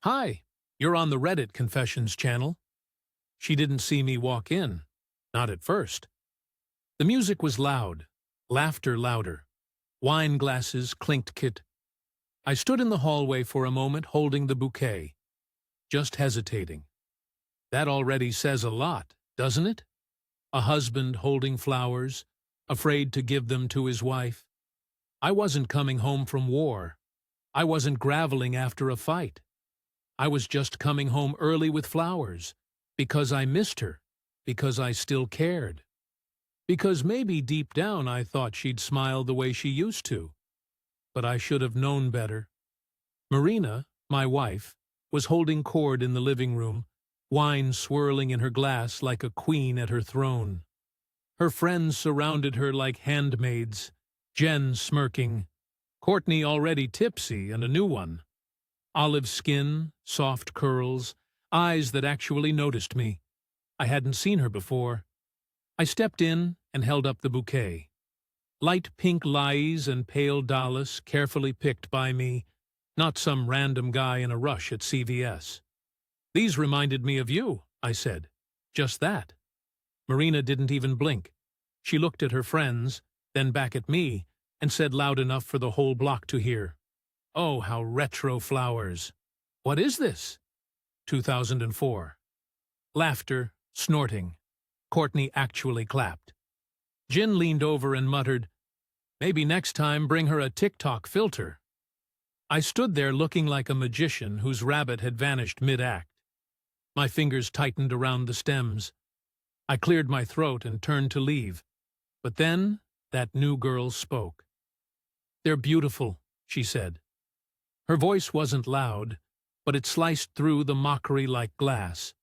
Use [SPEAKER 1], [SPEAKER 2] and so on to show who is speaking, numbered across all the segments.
[SPEAKER 1] Hi, you're on the Reddit Confessions channel. She didn't see me walk in. Not at first. The music was loud, laughter louder. Wine glasses clinked kit. I stood in the hallway for a moment holding the bouquet, just hesitating. That already says a lot, doesn't it? A husband holding flowers, afraid to give them to his wife. I wasn't coming home from war. I wasn't graveling after a fight. I was just coming home early with flowers, because I missed her, because I still cared. Because maybe deep down I thought she'd smile the way she used to. But I should have known better. Marina, my wife, was holding court in the living room, wine swirling in her glass like a queen at her throne. Her friends surrounded her like handmaids, Jen smirking, Courtney already tipsy and a new one. Olive skin, soft curls, eyes that actually noticed me. I hadn't seen her before. I stepped in and held up the bouquet. Light pink lilies and pale dahlias carefully picked by me, not some random guy in a rush at CVS. These reminded me of you, I said. Just that. Marina didn't even blink. She looked at her friends, then back at me, and said loud enough for the whole block to hear. Oh, how retro flowers. What is this? 2004. Laughter, snorting. Courtney actually clapped. Jen leaned over and muttered, maybe next time bring her a TikTok filter. I stood there looking like a magician whose rabbit had vanished mid-act. My fingers tightened around the stems. I cleared my throat and turned to leave. But then that new girl spoke. They're beautiful, she said. Her voice wasn't loud, but it sliced through the mockery like glass.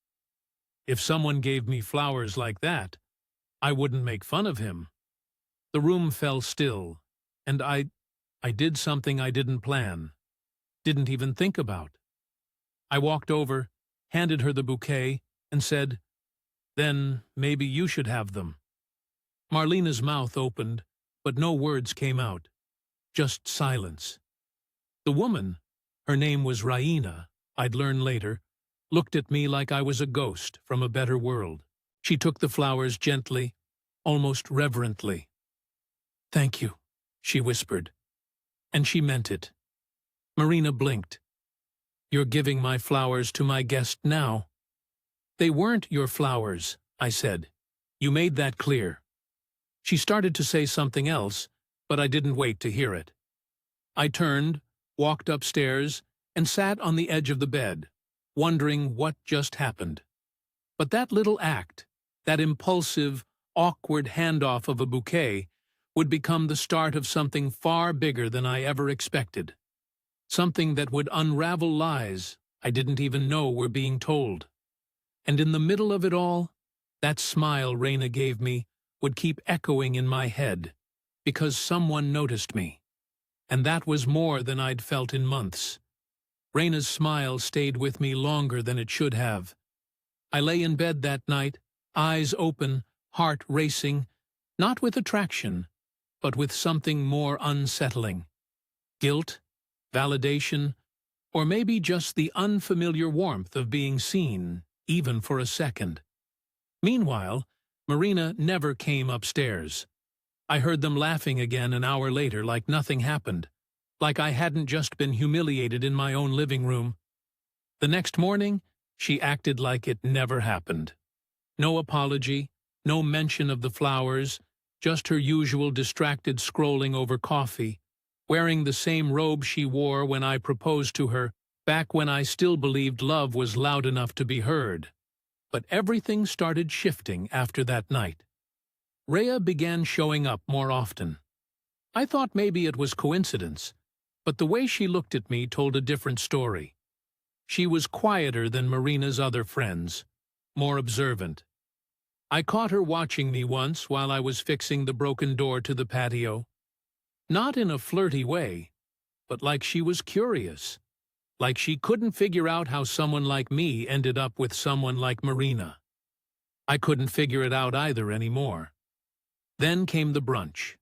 [SPEAKER 1] If someone gave me flowers like that, I wouldn't make fun of him. The room fell still, and I did something I didn't plan, didn't even think about. I walked over, handed her the bouquet, and said, then maybe you should have them. Marlena's mouth opened, but no words came out, just silence. The woman, her name was Raina, I'd learn later, looked at me like I was a ghost from a better world. She took the flowers gently, almost reverently. Thank you, she whispered. And she meant it. Marina blinked. You're giving my flowers to my guest now. They weren't your flowers, I said. You made that clear. She started to say something else, but I didn't wait to hear it. I turned, walked upstairs, and sat on the edge of the bed, wondering what just happened. But that little act, that impulsive, awkward handoff of a bouquet, would become the start of something far bigger than I ever expected. Something that would unravel lies I didn't even know were being told. And in the middle of it all, that smile Raina gave me would keep echoing in my head, because someone noticed me. And that was more than I'd felt in months. Raina's smile stayed with me longer than it should have. I lay in bed that night, eyes open, heart racing, not with attraction, but with something more unsettling. Guilt, validation, or maybe just the unfamiliar warmth of being seen, even for a second. Meanwhile, Marina never came upstairs. I heard them laughing again an hour later like nothing happened, like I hadn't just been humiliated in my own living room. The next morning, she acted like it never happened. No apology, no mention of the flowers, just her usual distracted scrolling over coffee, wearing the same robe she wore when I proposed to her, back when I still believed love was loud enough to be heard. But everything started shifting after that night. Rhea began showing up more often. I thought maybe it was coincidence, but the way she looked at me told a different story. She was quieter than Marina's other friends, more observant. I caught her watching me once while I was fixing the broken door to the patio. Not in a flirty way, but like she was curious. Like she couldn't figure out how someone like me ended up with someone like Marina. I couldn't figure it out either anymore. Then came the brunch.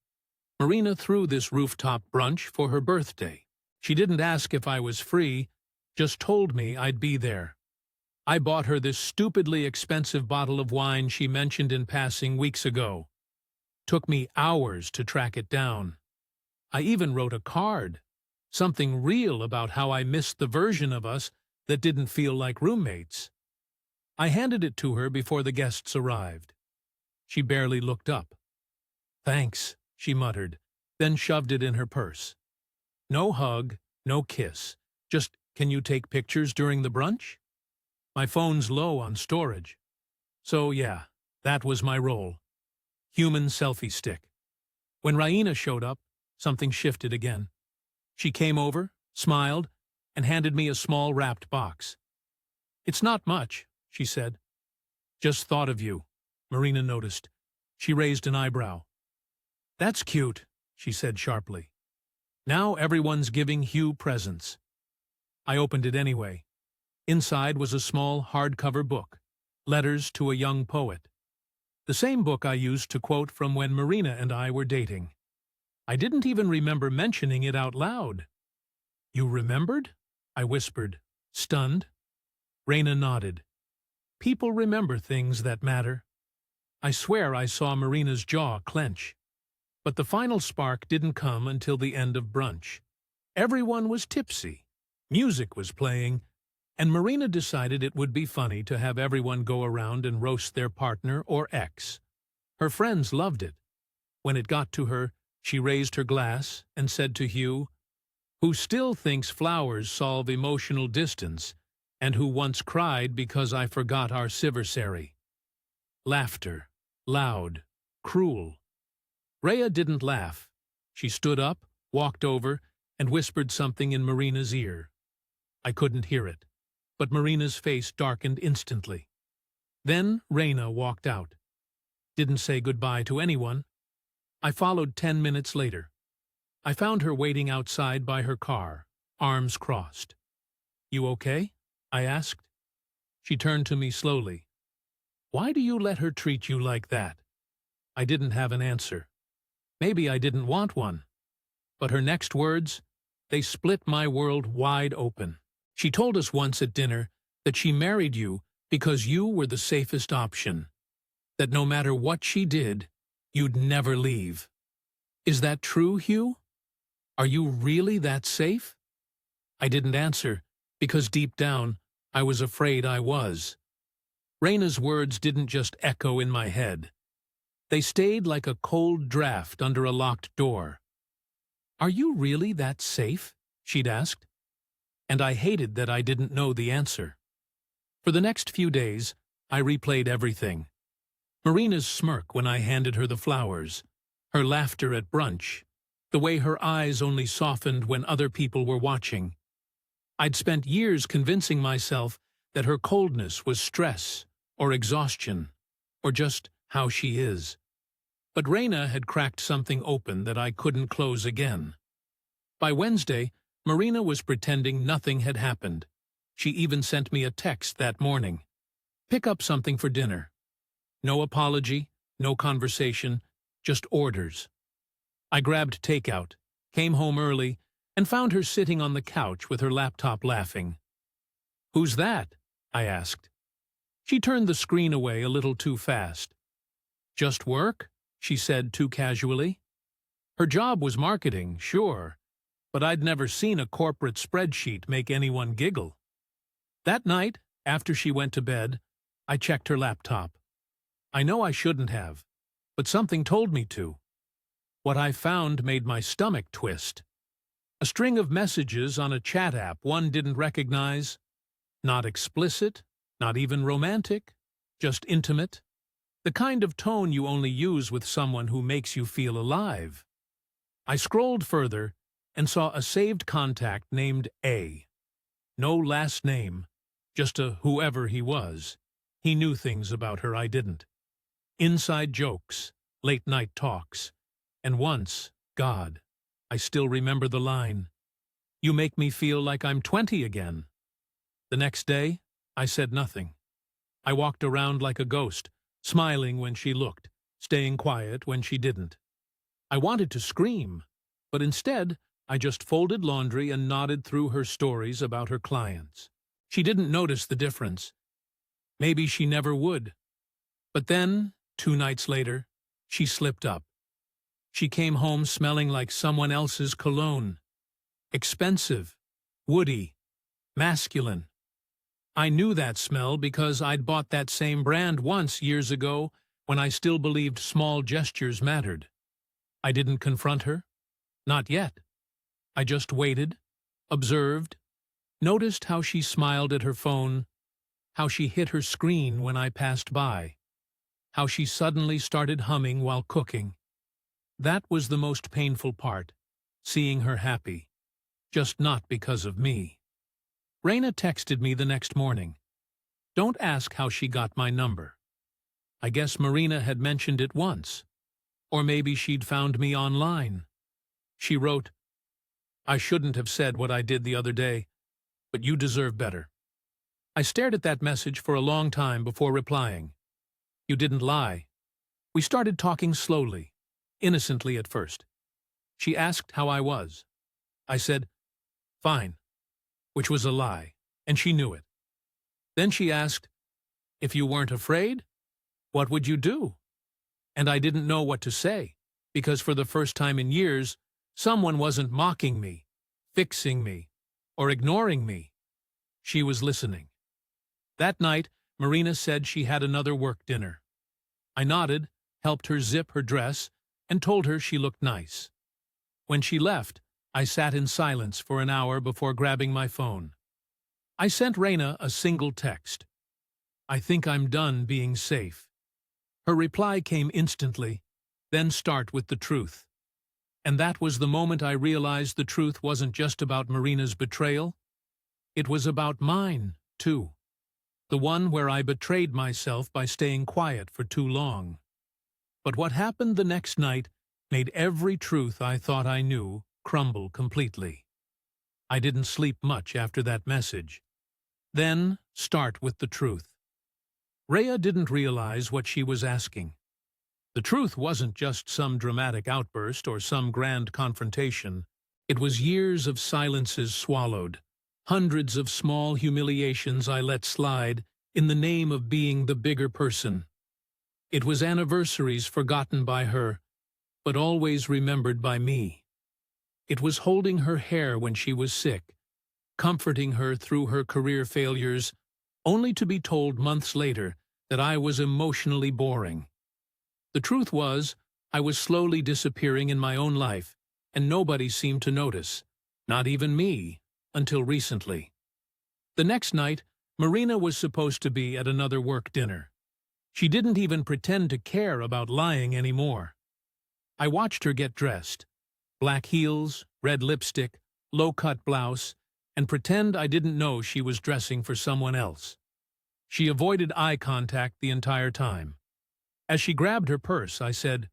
[SPEAKER 1] Marina threw this rooftop brunch for her birthday. She didn't ask if I was free, just told me I'd be there. I bought her this stupidly expensive bottle of wine she mentioned in passing weeks ago. Took me hours to track it down. I even wrote a card, something real about how I missed the version of us that didn't feel like roommates. I handed it to her before the guests arrived. She barely looked up. "Thanks," she muttered, then shoved it in her purse. No hug, no kiss, just, "Can you take pictures during the brunch?" My phone's low on storage. So yeah, that was my role. Human selfie stick. When Raina showed up, something shifted again. She came over, smiled, and handed me a small wrapped box. "It's not much," she said. "Just thought of you," Marina noticed. She raised an eyebrow. "That's cute," she said sharply. "Now everyone's giving Hugh presents." I opened it anyway. Inside was a small hardcover book, Letters to a Young Poet. The same book I used to quote from when Marina and I were dating. I didn't even remember mentioning it out loud. "You remembered?" I whispered, stunned. Raina nodded. People remember things that matter. I swear I saw Marina's jaw clench. But the final spark didn't come until the end of brunch. Everyone was tipsy. Music was playing, and Marina decided it would be funny to have everyone go around and roast their partner or ex. Her friends loved it. When it got to her, she raised her glass and said to Hugh, who still thinks flowers solve emotional distance, and who once cried because I forgot our civersary. Laughter, loud, cruel. Rhea didn't laugh. She stood up, walked over, and whispered something in Marina's ear. I couldn't hear it, but Marina's face darkened instantly. Then Raina walked out. Didn't say goodbye to anyone. I followed 10 minutes later. I found her waiting outside by her car, arms crossed. "You okay?" I asked. She turned to me slowly. "Why do you let her treat you like that?" I didn't have an answer. Maybe I didn't want one. But her next words, they split my world wide open. She told us once at dinner that she married you because you were the safest option. That no matter what she did, you'd never leave. Is that true, Hugh? Are you really that safe? I didn't answer, because deep down, I was afraid I was. Raina's words didn't just echo in my head. They stayed like a cold draft under a locked door. "Are you really that safe?" she'd asked. And I hated that I didn't know the answer. For the next few days, I replayed everything. Marina's smirk when I handed her the flowers, her laughter at brunch, the way her eyes only softened when other people were watching. I'd spent years convincing myself that her coldness was stress or exhaustion or just how she is. But Raina had cracked something open that I couldn't close again. By Wednesday, Marina was pretending nothing had happened. She even sent me a text that morning. "Pick up something for dinner." No apology, no conversation, just orders. I grabbed takeout, came home early, and found her sitting on the couch with her laptop laughing. "Who's that?" I asked. She turned the screen away a little too fast. "Just work?" she said too casually. Her job was marketing, sure, but I'd never seen a corporate spreadsheet make anyone giggle. That night, after she went to bed, I checked her laptop. I know I shouldn't have, but something told me to. What I found made my stomach twist. A string of messages on a chat app one didn't recognize. Not explicit, not even romantic, just intimate. The kind of tone you only use with someone who makes you feel alive. I scrolled further and saw a saved contact named A. No last name, just a whoever he was. He knew things about her I didn't. Inside jokes, late-night talks, and once, God, I still remember the line, "You make me feel like I'm 20 again." The next day, I said nothing. I walked around like a ghost, smiling when she looked, staying quiet when she didn't. I wanted to scream, but instead, I just folded laundry and nodded through her stories about her clients. She didn't notice the difference. Maybe she never would. But then, 2 nights later, she slipped up. She came home smelling like someone else's cologne. Expensive, woody, masculine. I knew that smell because I'd bought that same brand once years ago when I still believed small gestures mattered. I didn't confront her. Not yet. I just waited, observed, noticed how she smiled at her phone, how she hit her screen when I passed by, how she suddenly started humming while cooking. That was the most painful part, seeing her happy, just not because of me. Raina texted me the next morning. Don't ask how she got my number. I guess Marina had mentioned it once. Or maybe she'd found me online. She wrote, I shouldn't have said what I did the other day, but you deserve better. I stared at that message for a long time before replying. You didn't lie. We started talking slowly, innocently at first. She asked how I was. I said, fine, which was a lie, and she knew it. Then she asked, if you weren't afraid, what would you do? And I didn't know what to say, because for the first time in years, someone wasn't mocking me, fixing me, or ignoring me. She was listening. That night, Marina said she had another work dinner. I nodded, helped her zip her dress, and told her she looked nice. When she left, I sat in silence for an hour before grabbing my phone. I sent Raina a single text. I think I'm done being safe. Her reply came instantly, then start with the truth. And that was the moment I realized the truth wasn't just about Marina's betrayal. It was about mine, too. The one where I betrayed myself by staying quiet for too long. But what happened the next night made every truth I thought I knew crumble completely. I didn't sleep much after that message. Then, start with the truth. Rhea didn't realize what she was asking. The truth wasn't just some dramatic outburst or some grand confrontation. It was years of silences swallowed, hundreds of small humiliations I let slide in the name of being the bigger person. It was anniversaries forgotten by her, but always remembered by me. It was holding her hair when she was sick, comforting her through her career failures, only to be told months later that I was emotionally boring. The truth was, I was slowly disappearing in my own life, and nobody seemed to notice, not even me, until recently. The next night, Marina was supposed to be at another work dinner. She didn't even pretend to care about lying anymore. I watched her get dressed, black heels, red lipstick, low-cut blouse, and pretend I didn't know she was dressing for someone else. She avoided eye contact the entire time. As she grabbed her purse, I said,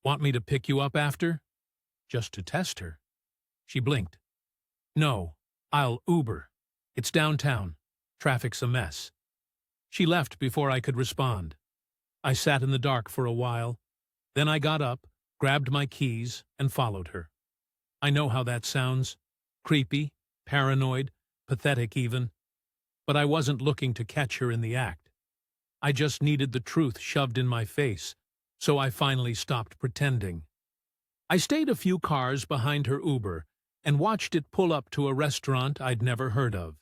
[SPEAKER 1] "Want me to pick you up after?" Just to test her. She blinked. "No, I'll Uber. It's downtown. Traffic's a mess." She left before I could respond. I sat in the dark for a while. Then I got up, grabbed my keys, and followed her. I know how that sounds. Creepy, paranoid, pathetic even. But I wasn't looking to catch her in the act. I just needed the truth shoved in my face, so I finally stopped pretending. I stayed a few cars behind her Uber and watched it pull up to a restaurant I'd never heard of.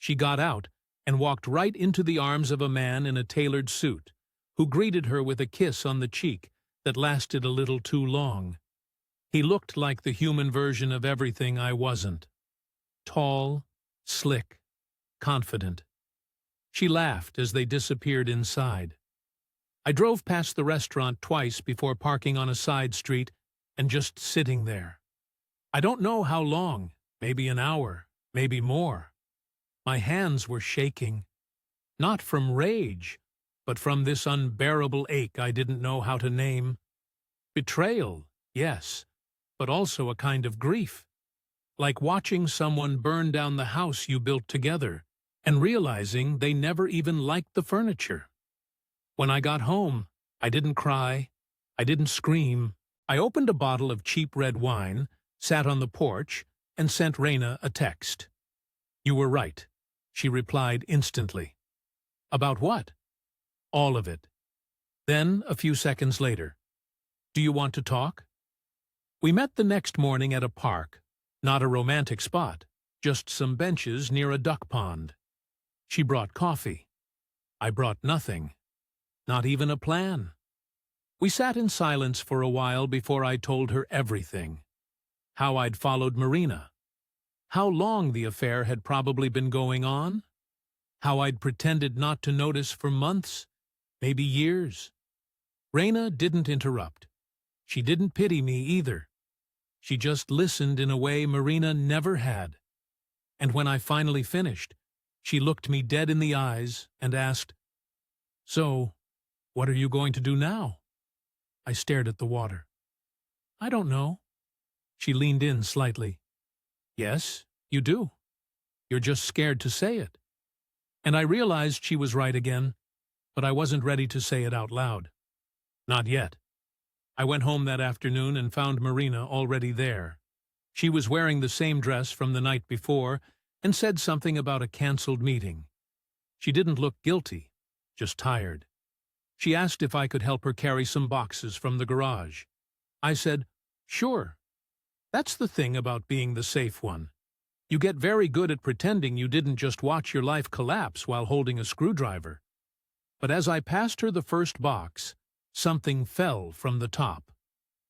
[SPEAKER 1] She got out and walked right into the arms of a man in a tailored suit, who greeted her with a kiss on the cheek that lasted a little too long. He looked like the human version of everything I wasn't. Tall, slick, confident. She laughed as they disappeared inside. I drove past the restaurant twice before parking on a side street and just sitting there. I don't know how long, maybe an hour, maybe more. My hands were shaking, not from rage, but from this unbearable ache I didn't know how to name. Betrayal, yes, but also a kind of grief. Like watching someone burn down the house you built together and realizing they never even liked the furniture. When I got home, I didn't cry, I didn't scream. I opened a bottle of cheap red wine, sat on the porch, and sent Raina a text. "You were right," she replied instantly. "About what?" "All of it." Then, a few seconds later, "Do you want to talk?" We met the next morning at a park, not a romantic spot, just some benches near a duck pond. She brought coffee. I brought nothing, not even a plan. We sat in silence for a while before I told her everything. How I'd followed Marina. How long the affair had probably been going on. How I'd pretended not to notice for months, maybe years. Raina didn't interrupt. She didn't pity me either. She just listened in a way Marina never had. And when I finally finished, she looked me dead in the eyes and asked, "So, what are you going to do now?" I stared at the water. "I don't know." She leaned in slightly. "Yes, you do. You're just scared to say it." And I realized she was right again, but I wasn't ready to say it out loud. Not yet. I went home that afternoon and found Marina already there. She was wearing the same dress from the night before and said something about a canceled meeting. She didn't look guilty, just tired. She asked if I could help her carry some boxes from the garage. I said, "Sure." That's the thing about being the safe one. You get very good at pretending you didn't just watch your life collapse while holding a screwdriver. But as I passed her the first box, something fell from the top.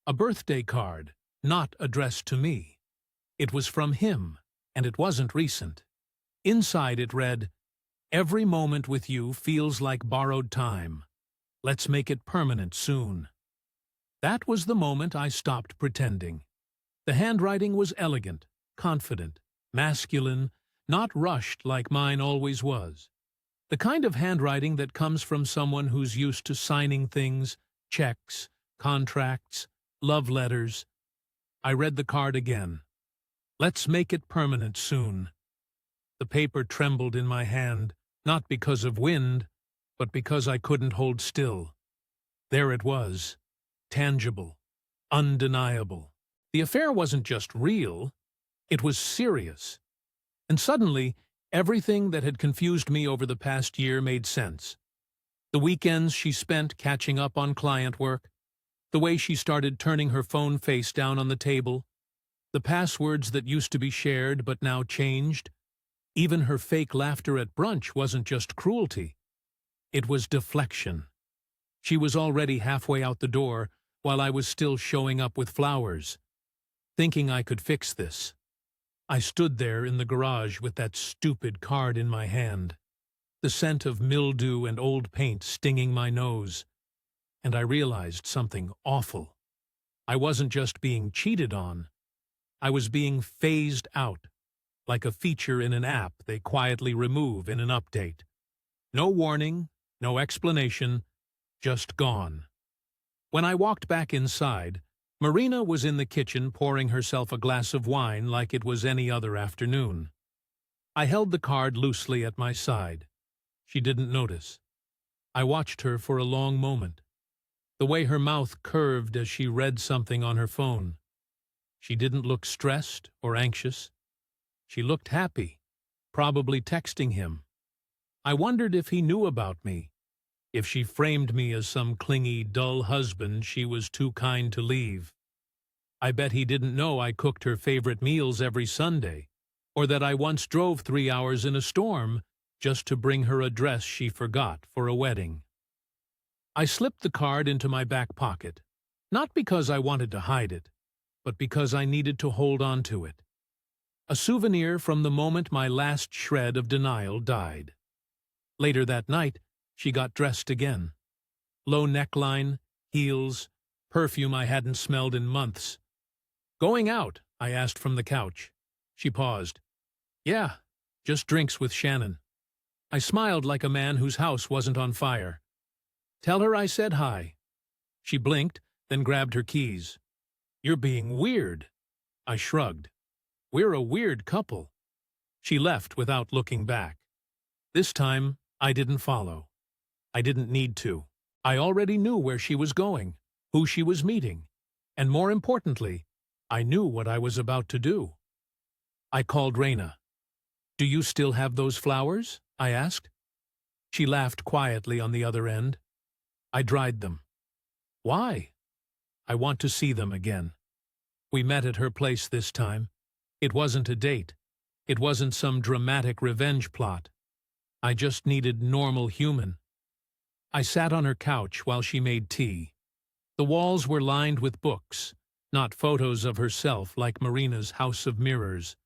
[SPEAKER 1] A birthday card, not addressed to me. It was from him, and it wasn't recent. Inside it read, "Every moment with you feels like borrowed time. Let's make it permanent soon." That was the moment I stopped pretending. The handwriting was elegant, confident, masculine, not rushed like mine always was. The kind of handwriting that comes from someone who's used to signing things, checks, contracts, love letters. I read the card again. "Let's make it permanent soon." The paper trembled in my hand, not because of wind, but because I couldn't hold still. There it was, tangible, undeniable. The affair wasn't just real, it was serious. And suddenly, everything that had confused me over the past year made sense. The weekends she spent catching up on client work, the way she started turning her phone face down on the table, the passwords that used to be shared but now changed. Even her fake laughter at brunch wasn't just cruelty. It was deflection. She was already halfway out the door while I was still showing up with flowers, thinking I could fix this. I stood there in the garage with that stupid card in my hand, the scent of mildew and old paint stinging my nose, and I realized something awful. I wasn't just being cheated on. I was being phased out, like a feature in an app they quietly remove in an update. No warning, no explanation, just gone. When I walked back inside, Marina was in the kitchen pouring herself a glass of wine like it was any other afternoon. I held the card loosely at my side. She didn't notice. I watched her for a long moment, the way her mouth curved as she read something on her phone. She didn't look stressed or anxious. She looked happy, probably texting him. I wondered if he knew about me, if she framed me as some clingy, dull husband she was too kind to leave. I bet he didn't know I cooked her favorite meals every Sunday, or that I once drove 3 hours in a storm just to bring her a dress she forgot for a wedding. I slipped the card into my back pocket, not because I wanted to hide it, but because I needed to hold on to it. A souvenir from the moment my last shred of denial died. Later that night, she got dressed again. Low neckline, heels, perfume I hadn't smelled in months. "Going out?" I asked from the couch. She paused. "Yeah, just drinks with Shannon." I smiled like a man whose house wasn't on fire. "Tell her I said hi." She blinked, then grabbed her keys. "You're being weird." I shrugged. "We're a weird couple." She left without looking back. This time, I didn't follow. I didn't need to. I already knew where she was going, who she was meeting, and more importantly, I knew what I was about to do. I called Raina. "Do you still have those flowers?" I asked. She laughed quietly on the other end. "I dried them." "Why?" "I want to see them again." We met at her place this time. It wasn't a date. It wasn't some dramatic revenge plot. I just needed normal human. I sat on her couch while she made tea. The walls were lined with books, not photos of herself like Marina's House of Mirrors.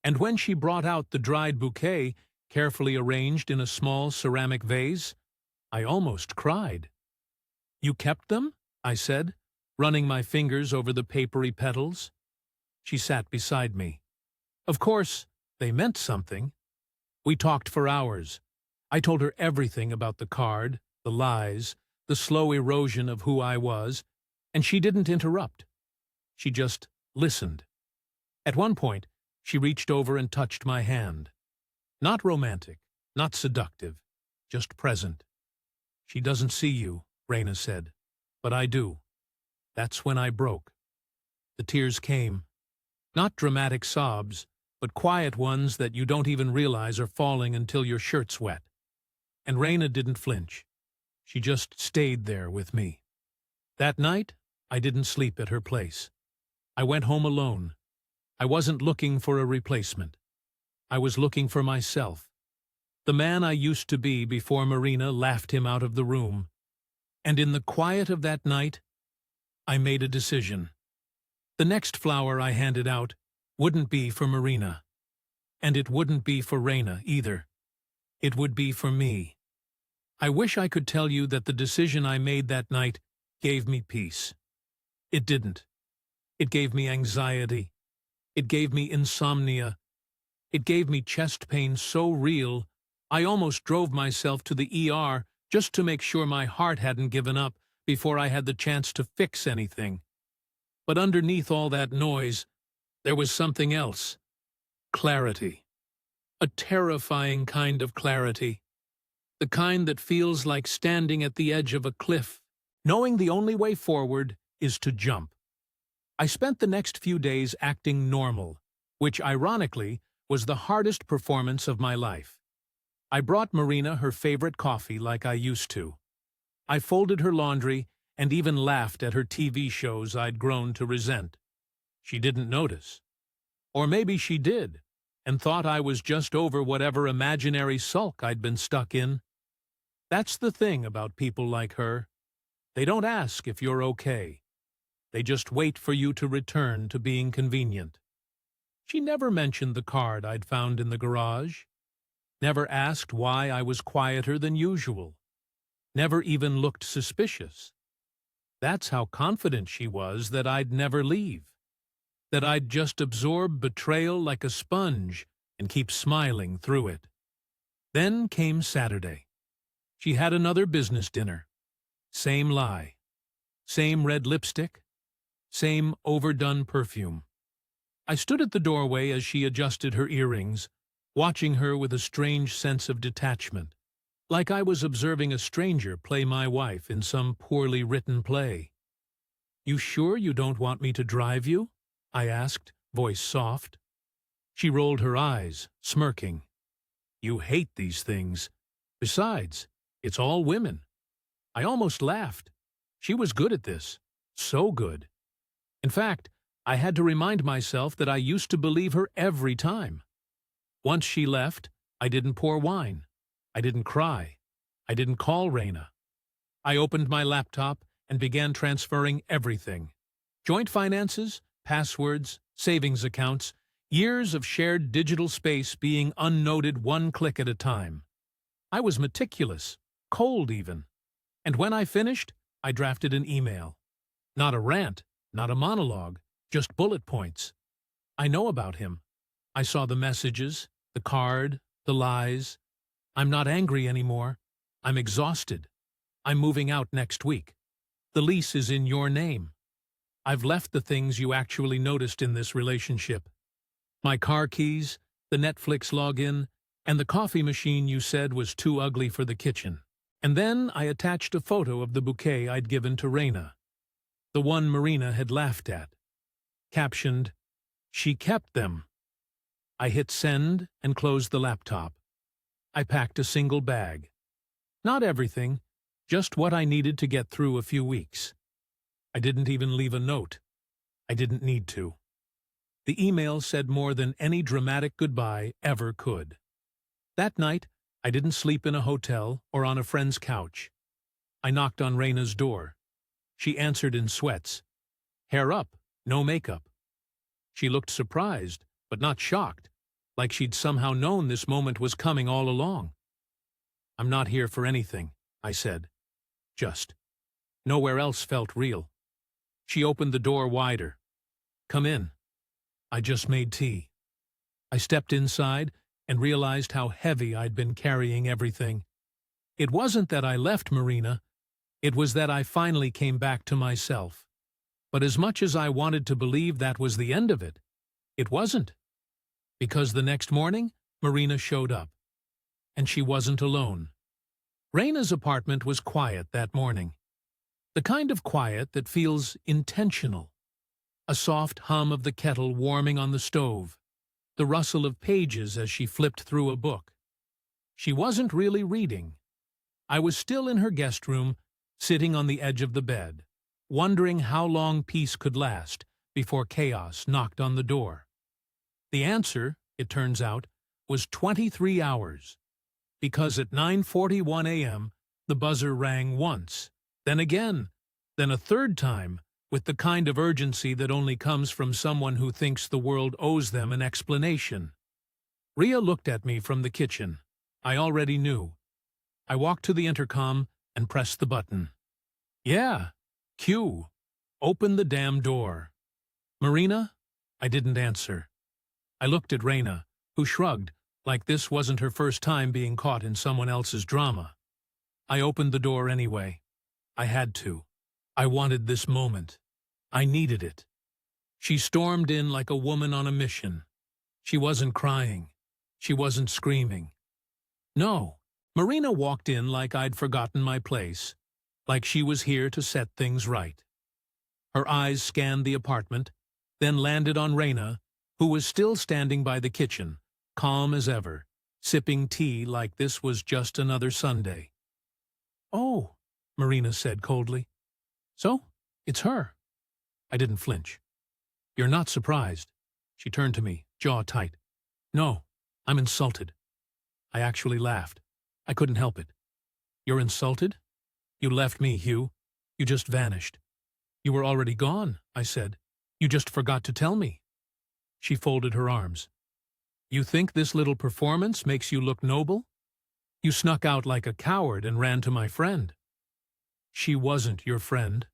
[SPEAKER 1] And when she brought out the dried bouquet, carefully arranged in a small ceramic vase, I almost cried. "You kept them?" I said, running my fingers over the papery petals. She sat beside me. Of course, they meant something. We talked for hours. I told her everything about the card, the lies, the slow erosion of who I was, and she didn't interrupt. She just listened. At one point, she reached over and touched my hand. Not romantic, not seductive, just present. "She doesn't see you," Raina said, "but I do." That's when I broke. The tears came. Not dramatic sobs, but quiet ones that you don't even realize are falling until your shirt's wet. And Raina didn't flinch. She just stayed there with me. That night, I didn't sleep at her place. I went home alone. I wasn't looking for a replacement. I was looking for myself. The man I used to be before Marina laughed him out of the room. And in the quiet of that night, I made a decision. The next flower I handed out wouldn't be for Marina. And it wouldn't be for Raina either. It would be for me. I wish I could tell you that the decision I made that night gave me peace. It didn't. It gave me anxiety. It gave me insomnia. It gave me chest pain so real, I almost drove myself to the ER just to make sure my heart hadn't given up before I had the chance to fix anything. But underneath all that noise, there was something else. Clarity. A terrifying kind of clarity. The kind that feels like standing at the edge of a cliff, knowing the only way forward is to jump. I spent the next few days acting normal, which ironically was the hardest performance of my life. I brought Marina her favorite coffee like I used to. I folded her laundry and even laughed at her TV shows I'd grown to resent. She didn't notice. Or maybe she did, and thought I was just over whatever imaginary sulk I'd been stuck in. That's the thing about people like her. They don't ask if you're okay. They just wait for you to return to being convenient. She never mentioned the card I'd found in the garage. Never asked why I was quieter than usual. Never even looked suspicious. That's how confident she was that I'd never leave. That I'd just absorb betrayal like a sponge and keep smiling through it. Then came Saturday. She had another business dinner. Same lie. Same red lipstick. Same overdone perfume. I stood at the doorway as she adjusted her earrings, watching her with a strange sense of detachment, like I was observing a stranger play my wife in some poorly written play. "You sure you don't want me to drive you?" I asked, voice soft. She rolled her eyes, smirking. "You hate these things. Besides, it's all women." I almost laughed. She was good at this. So good. In fact, I had to remind myself that I used to believe her every time. Once she left, I didn't pour wine. I didn't cry. I didn't call Raina. I opened my laptop and began transferring everything. Joint finances, passwords, savings accounts, years of shared digital space being unnoted one click at a time. I was meticulous, cold even. And when I finished, I drafted an email. Not a rant, not a monologue, just bullet points. I know about him. I saw the messages, the card, the lies. I'm not angry anymore. I'm exhausted. I'm moving out next week. The lease is in your name. I've left the things you actually noticed in this relationship. My car keys, the Netflix login, and the coffee machine you said was too ugly for the kitchen. And then I attached a photo of the bouquet I'd given to Raina. The one Marina had laughed at. captioned, "She kept them." I hit send and closed the laptop. I packed a single bag. Not everything, just what I needed to get through a few weeks. I didn't even leave a note. I didn't need to. The email said more than any dramatic goodbye ever could. That night, I didn't sleep in a hotel or on a friend's couch. I knocked on Raina's door. She answered in sweats. Hair up, no makeup. She looked surprised, but not shocked, like she'd somehow known this moment was coming all along. "I'm not here for anything," I said. Just. Nowhere else felt real. She opened the door wider. "Come in. I just made tea." I stepped inside and realized how heavy I'd been carrying everything. It wasn't that I left Marina, it was that I finally came back to myself. But as much as I wanted to believe that was the end of it, it wasn't. Because the next morning, Marina showed up. And she wasn't alone. Raina's apartment was quiet that morning. The kind of quiet that feels intentional. A soft hum of the kettle warming on the stove. The rustle of pages as she flipped through a book. She wasn't really reading. I was still in her guest room, sitting on the edge of the bed, wondering how long peace could last before chaos knocked on the door. The answer, it turns out, was 23 hours. Because at 9:41 a.m., the buzzer rang once, then again, then a third time, with the kind of urgency that only comes from someone who thinks the world owes them an explanation. Rhea looked at me from the kitchen. I already knew. I walked to the intercom and pressed the button. "Yeah, Q. Open the damn door." "Marina?" I didn't answer. I looked at Raina, who shrugged, like this wasn't her first time being caught in someone else's drama. I opened the door anyway. I had to. I wanted this moment. I needed it. She stormed in like a woman on a mission. She wasn't crying. She wasn't screaming. No, Marina walked in like I'd forgotten my place, like she was here to set things right. Her eyes scanned the apartment, then landed on Raina, who was still standing by the kitchen, calm as ever, sipping tea like this was just another Sunday. "Oh," Marina said coldly. "So, it's her." I didn't flinch. "You're not surprised?" She turned to me, jaw tight. "No, I'm insulted." I actually laughed. I couldn't help it. "You're insulted? You left me, Hugh. You just vanished." "You were already gone," I said. "You just forgot to tell me." She folded her arms. "You think this little performance makes you look noble? You snuck out like a coward and ran to my friend." "She wasn't your friend,"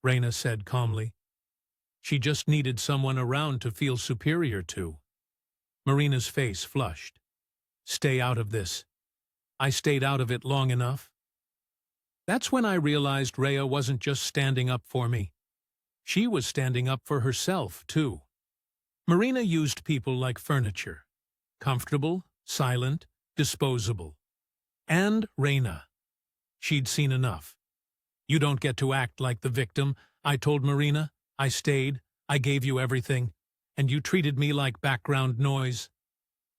[SPEAKER 1] Raina said calmly. "She just needed someone around to feel superior to." Marina's face flushed. "Stay out of this." I stayed out of it long enough. That's when I realized Rhea wasn't just standing up for me. She was standing up for herself, too. Marina used people like furniture. Comfortable, silent, disposable. And Raina. She'd seen enough. "You don't get to act like the victim," I told Marina. "I stayed, I gave you everything, and you treated me like background noise."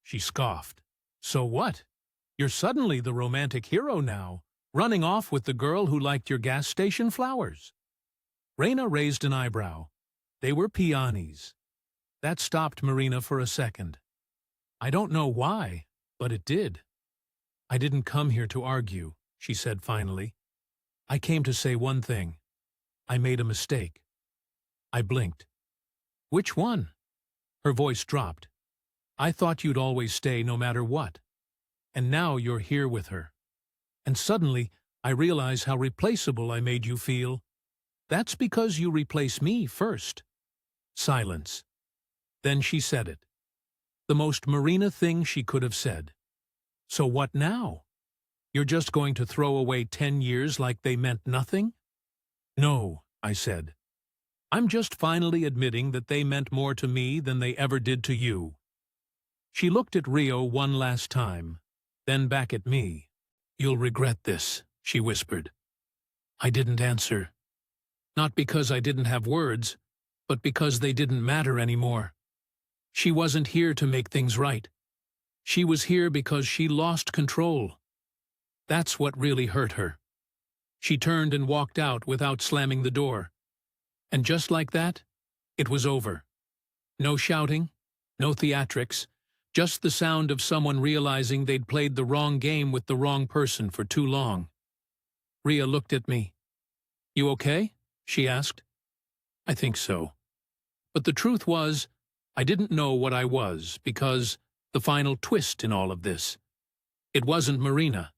[SPEAKER 1] She scoffed. "So what? You're suddenly the romantic hero now, running off with the girl who liked your gas station flowers." Raina raised an eyebrow. They were peonies. That stopped Marina for a second. I don't know why, but it did. "I didn't come here to argue," she said finally. "I came to say one thing. I made a mistake." I blinked. "Which one?" Her voice dropped. "I thought you'd always stay no matter what. And now you're here with her. And suddenly I realize how replaceable I made you feel. That's because you replace me first." Silence. Then she said it. The most Marina thing she could have said. "So what now? You're just going to throw away 10 years like they meant nothing?" "No," I said. "I'm just finally admitting that they meant more to me than they ever did to you." She looked at Rio one last time, then back at me. "You'll regret this," she whispered. I didn't answer. Not because I didn't have words, but because they didn't matter anymore. She wasn't here to make things right. She was here because she lost control. That's what really hurt her. She turned and walked out without slamming the door. And just like that, it was over. No shouting, no theatrics, just the sound of someone realizing they'd played the wrong game with the wrong person for too long. Rhea looked at me. "You okay?" she asked. "I think so." But the truth was, I didn't know what I was, because the final twist in all of this, it wasn't Marina.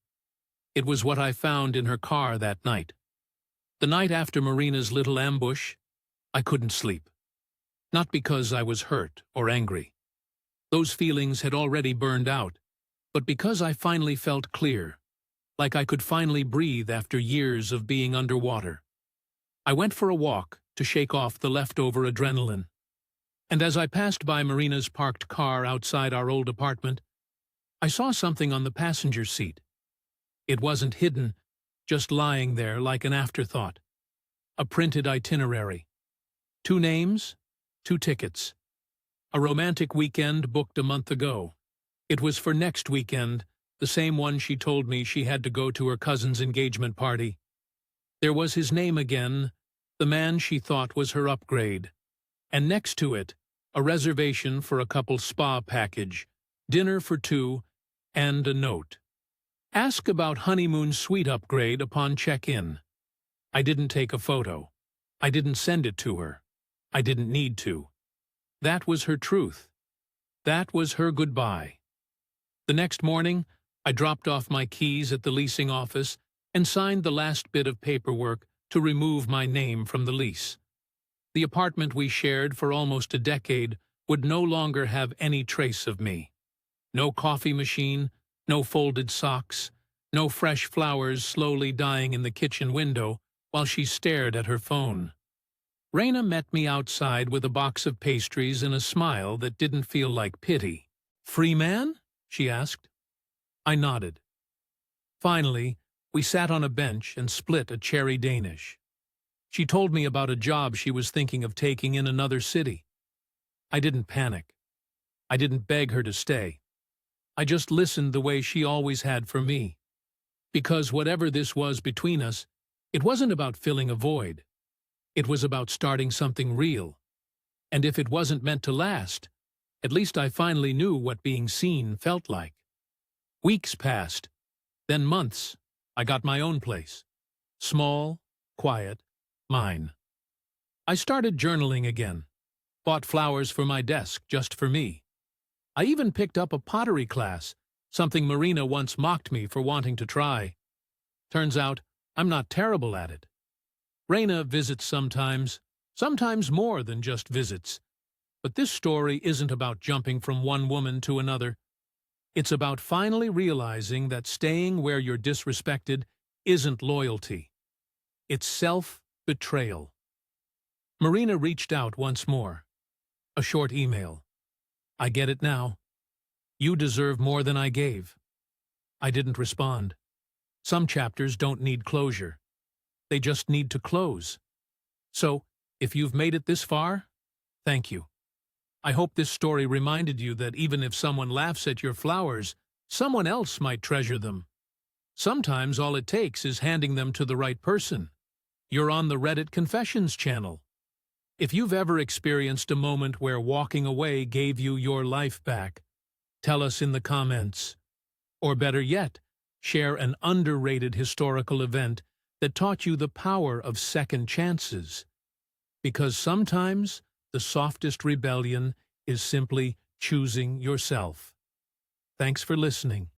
[SPEAKER 1] It was what I found in her car that night. The night after Marina's little ambush, I couldn't sleep. Not because I was hurt or angry. Those feelings had already burned out, but because I finally felt clear, like I could finally breathe after years of being underwater. I went for a walk to shake off the leftover adrenaline. And as I passed by Marina's parked car outside our old apartment, I saw something on the passenger seat. It wasn't hidden, just lying there like an afterthought. A printed itinerary. 2 names, 2 tickets. A romantic weekend booked a month ago. It was for next weekend, the same one she told me she had to go to her cousin's engagement party. There was his name again, the man she thought was her upgrade. And next to it, a reservation for a couple spa package, dinner for 2, and a note. Ask about honeymoon suite upgrade upon check-in. I didn't take a photo. I didn't send it to her. I didn't need to. That was her truth. That was her goodbye. The next morning, I dropped off my keys at the leasing office and signed the last bit of paperwork to remove my name from the lease. The apartment we shared for almost a decade would no longer have any trace of me. No coffee machine, no folded socks, no fresh flowers slowly dying in the kitchen window while she stared at her phone. Raina met me outside with a box of pastries and a smile that didn't feel like pity. "Free man?" she asked. I nodded. Finally, we sat on a bench and split a cherry Danish. She told me about a job she was thinking of taking in another city. I didn't panic. I didn't beg her to stay. I just listened the way she always had for me. Because whatever this was between us, it wasn't about filling a void. It was about starting something real. And if it wasn't meant to last, at least I finally knew what being seen felt like. Weeks passed, then months. I got my own place. Small, quiet, mine. I started journaling again. Bought flowers for my desk just for me. I even picked up a pottery class, something Marina once mocked me for wanting to try. Turns out, I'm not terrible at it. Raina visits sometimes more than just visits. But this story isn't about jumping from one woman to another. It's about finally realizing that staying where you're disrespected isn't loyalty. It's self-betrayal. Marina reached out once more. A short email. "I get it now. You deserve more than I gave." I didn't respond. Some chapters don't need closure. They just need to close. So, if you've made it this far, thank you. I hope this story reminded you that even if someone laughs at your flowers, someone else might treasure them. Sometimes all it takes is handing them to the right person. You're on the Reddit Confessions channel. If you've ever experienced a moment where walking away gave you your life back, tell us in the comments. Or better yet, share an underrated historical event that taught you the power of second chances. Because sometimes the softest rebellion is simply choosing yourself. Thanks for listening.